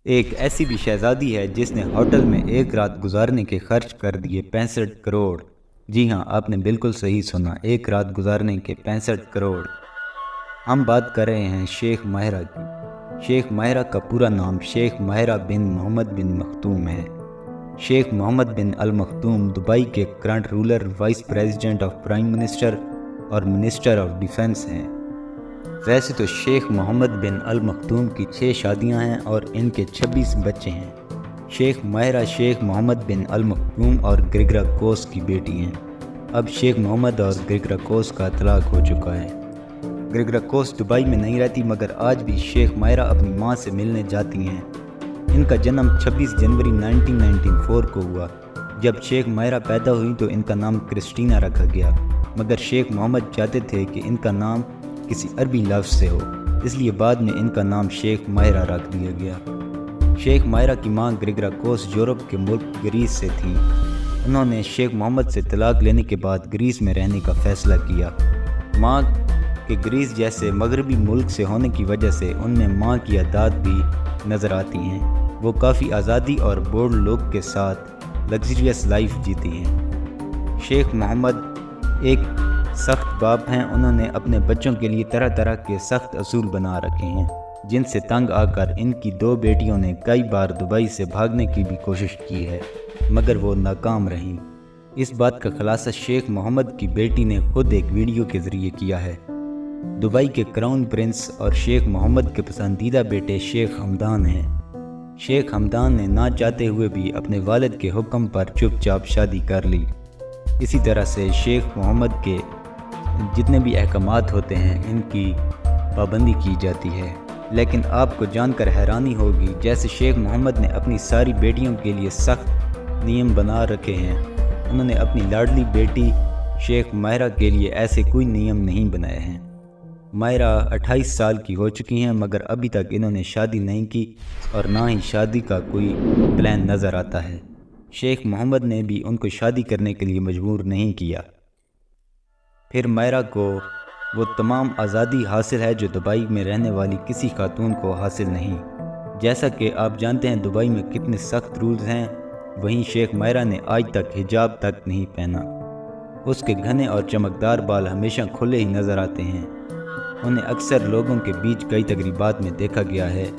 ایک ایسی بھی شہزادی ہے جس نے ہوٹل میں ایک رات گزارنے کے خرچ کر دیے 65 کروڑ۔ جی ہاں، آپ نے بالکل صحیح سنا، ایک رات گزارنے کے 65 کروڑ۔ ہم بات کر رہے ہیں شیخ ماہرہ کی۔ شیخ ماہرہ کا پورا نام شیخ ماہرہ بن محمد بن مختوم ہے۔ Sheikh Mohammed bin Al Maktoum Dubai کے current ruler, vice president of prime minister اور منسٹر آف ڈیفنس ہیں۔ ویسے تو شیخ محمد بن المختوم کی 6 شادیاں ہیں اور ان کے 26 بچے ہیں۔ شیخ ماہرہ شیخ محمد بن المختوم اور گریگراکوس کی بیٹی ہیں۔ اب شیخ محمد اور گریگراکوس کا طلاق ہو چکا ہے۔ گریگراکوس دبئی میں نہیں رہتی، مگر آج بھی شیخ ماہرہ اپنی ماں سے ملنے جاتی ہیں۔ ان کا جنم 26 جنوری 1994 کو ہوا۔ جب شیخ ماہرہ پیدا ہوئی تو ان کا نام کرسٹینا رکھا گیا، مگر شیخ محمد چاہتے تھے کہ ان کا نام کسی عربی لفظ سے ہو، اس لیے بعد میں ان کا نام شیخ ماہرہ رکھ دیا گیا۔ شیخ ماہرہ کی ماں گریگراکوس یورپ کے ملک گریس سے تھیں۔ انہوں نے شیخ محمد سے طلاق لینے کے بعد گریس میں رہنے کا فیصلہ کیا۔ ماں کے گریس جیسے مغربی ملک سے ہونے کی وجہ سے ان میں ماں کی عادات بھی نظر آتی ہیں۔ وہ کافی آزادی اور بولڈ لک کے ساتھ لگژریس لائف جیتی ہیں۔ شیخ محمد ایک سخت باپ ہیں۔ انہوں نے اپنے بچوں کے لیے طرح طرح کے سخت اصول بنا رکھے ہیں، جن سے تنگ آ کر ان کی 2 بیٹیوں نے کئی بار دبئی سے بھاگنے کی بھی کوشش کی ہے، مگر وہ ناکام رہیں۔ اس بات کا خلاصہ شیخ محمد کی بیٹی نے خود ایک ویڈیو کے ذریعے کیا ہے۔ دبئی کے کراؤن پرنس اور شیخ محمد کے پسندیدہ بیٹے شیخ حمدان ہیں۔ شیخ حمدان نے نہ چاہتے ہوئے بھی اپنے والد کے حکم پر چپ چاپ شادی کر لی۔ اسی طرح سے شیخ محمد کے جتنے بھی احکامات ہوتے ہیں ان کی پابندی کی جاتی ہے، لیکن آپ کو جان کر حیرانی ہوگی جیسے شیخ محمد نے اپنی ساری بیٹیوں کے لیے سخت نیم بنا رکھے ہیں، انہوں نے اپنی لاڈلی بیٹی شیخ ماہرہ کے لیے ایسے کوئی نیم نہیں بنائے ہیں۔ ماہرہ 28 سال کی ہو چکی ہیں، مگر ابھی تک انہوں نے شادی نہیں کی اور نہ ہی شادی کا کوئی پلان نظر آتا ہے۔ شیخ محمد نے بھی ان کو شادی کرنے کے لیے مجبور نہیں کیا۔ پھر ماہرہ کو وہ تمام آزادی حاصل ہے جو دبئی میں رہنے والی کسی خاتون کو حاصل نہیں۔ جیسا کہ آپ جانتے ہیں دبئی میں کتنے سخت رولز ہیں، وہیں شیخ ماہرہ نے آج تک حجاب تک نہیں پہنا۔ اس کے گھنے اور چمکدار بال ہمیشہ کھلے ہی نظر آتے ہیں۔ انہیں اکثر لوگوں کے بیچ کئی تقریبات میں دیکھا گیا ہے۔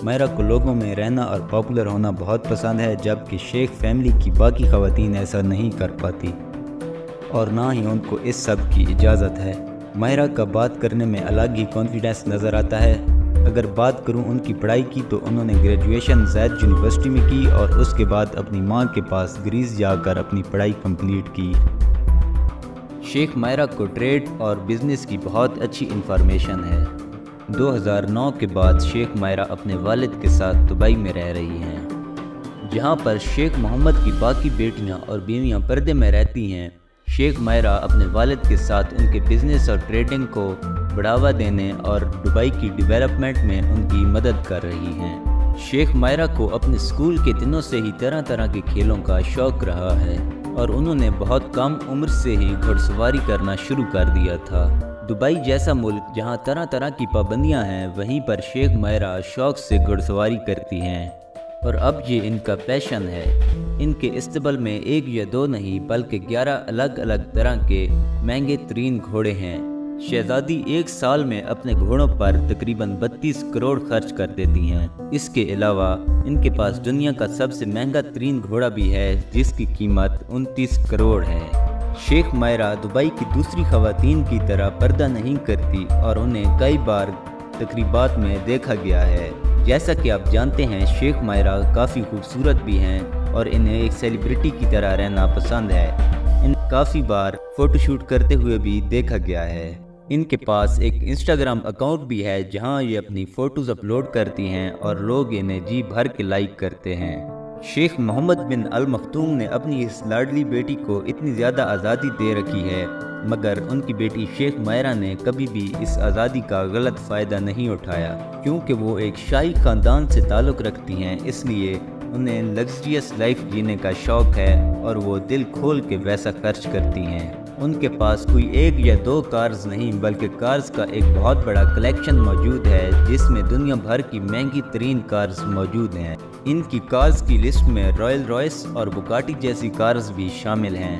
ماہرہ کو لوگوں میں رہنا اور پاپولر ہونا بہت پسند ہے، جبکہ شیخ فیملی کی باقی خواتین ایسا نہیں کر پاتی اور نہ ہی ان کو اس سب کی اجازت ہے۔ ماہرہ کا بات کرنے میں الگ ہی کانفیڈنس نظر آتا ہے۔ اگر بات کروں ان کی پڑھائی کی تو انہوں نے گریجویشن زید یونیورسٹی میں کی اور اس کے بعد اپنی ماں کے پاس گریس جا کر اپنی پڑھائی کمپلیٹ کی۔ شیخ ماہرہ کو ٹریڈ اور بزنس کی بہت اچھی انفارمیشن ہے۔ 2009 کے بعد شیخ ماہرہ اپنے والد کے ساتھ دبئی میں رہ رہی ہیں، جہاں پر شیخ محمد کی باقی بیٹیاں اور بیویاں پردے میں رہتی ہیں۔ شیخ ماہرہ اپنے والد کے ساتھ ان کے بزنس اور ٹریڈنگ کو بڑھاوا دینے اور دبئی کی ڈیولپمنٹ میں ان کی مدد کر رہی ہیں۔ شیخ ماہرہ کو اپنے اسکول کے دنوں سے ہی طرح طرح کے کھیلوں کا شوق رہا ہے اور انہوں نے بہت کم عمر سے ہی گھڑ سواری کرنا شروع کر دیا تھا۔ دبئی جیسا ملک جہاں طرح طرح کی پابندیاں ہیں، وہیں پر شیخ ماہرہ شوق سے گھڑ سواری کرتی ہیں اور اب یہ ان کا پیشن ہے۔ ان کے استبل میں 1 یا 2 نہیں بلکہ 11 الگ الگ طرح کے مہنگے ترین گھوڑے ہیں۔ شہزادی 1 سال میں اپنے گھوڑوں پر تقریباً 32 کروڑ خرچ کر دیتی ہیں۔ اس کے علاوہ ان کے پاس دنیا کا سب سے مہنگا ترین گھوڑا بھی ہے جس کی قیمت 29 کروڑ ہے۔ شیخ ماہرہ دبئی کی دوسری خواتین کی طرح پردہ نہیں کرتی اور انہیں کئی بار تقریبات میں دیکھا گیا ہے۔ جیسا کہ آپ جانتے ہیں شیخ ماہرہ کافی خوبصورت بھی ہیں اور انہیں ایک سیلیبریٹی کی طرح رہنا پسند ہے۔ انہیں کافی بار فوٹو شوٹ کرتے ہوئے بھی دیکھا گیا ہے۔ ان کے پاس ایک انسٹاگرام اکاؤنٹ بھی ہے جہاں یہ اپنی فوٹوز اپلوڈ کرتی ہیں اور لوگ انہیں جی بھر کے لائک کرتے ہیں۔ شیخ محمد بن المختوم نے اپنی اس لاڈلی بیٹی کو اتنی زیادہ آزادی دے رکھی ہے، مگر ان کی بیٹی شیخ ماہرہ نے کبھی بھی اس آزادی کا غلط فائدہ نہیں اٹھایا، کیونکہ وہ ایک شاہی خاندان سے تعلق رکھتی ہیں، اس لیے انہیں لگژریس لائف جینے کا شوق ہے اور وہ دل کھول کے ویسا خرچ کرتی ہیں۔ ان کے پاس کوئی ایک یا دو کارز نہیں بلکہ کارز کا ایک بہت بڑا کلیکشن موجود ہے جس میں دنیا بھر کی مہنگی ترین کارز موجود ہیں۔ ان کی کارز کی لسٹ میں رائل رائس اور بوگاٹی جیسی کارز بھی شامل ہیں۔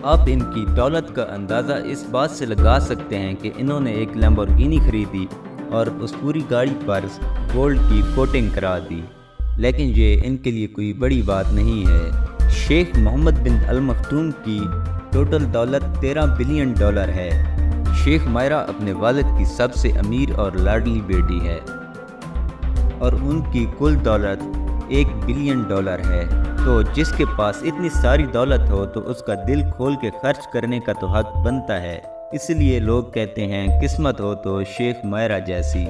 آپ ان کی دولت کا اندازہ اس بات سے لگا سکتے ہیں کہ انہوں نے ایک لیمبورگینی خریدی اور اس پوری گاڑی پر گولڈ کی کوٹنگ کرا دی، لیکن یہ ان کے لیے کوئی بڑی بات نہیں ہے۔ شیخ محمد بن المختوم کی ٹوٹل دولت $13 بلین ہے۔ شیخ مائرہ اپنے والد کی سب سے امیر اور لاڈلی بیٹی ہے اور ان کی کل دولت $1 بلین ہے۔ تو جس کے پاس اتنی ساری دولت ہو تو اس کا دل کھول کے خرچ کرنے کا تو حق بنتا ہے، اس لیے لوگ کہتے ہیں قسمت ہو تو شیخ مائرہ جیسی۔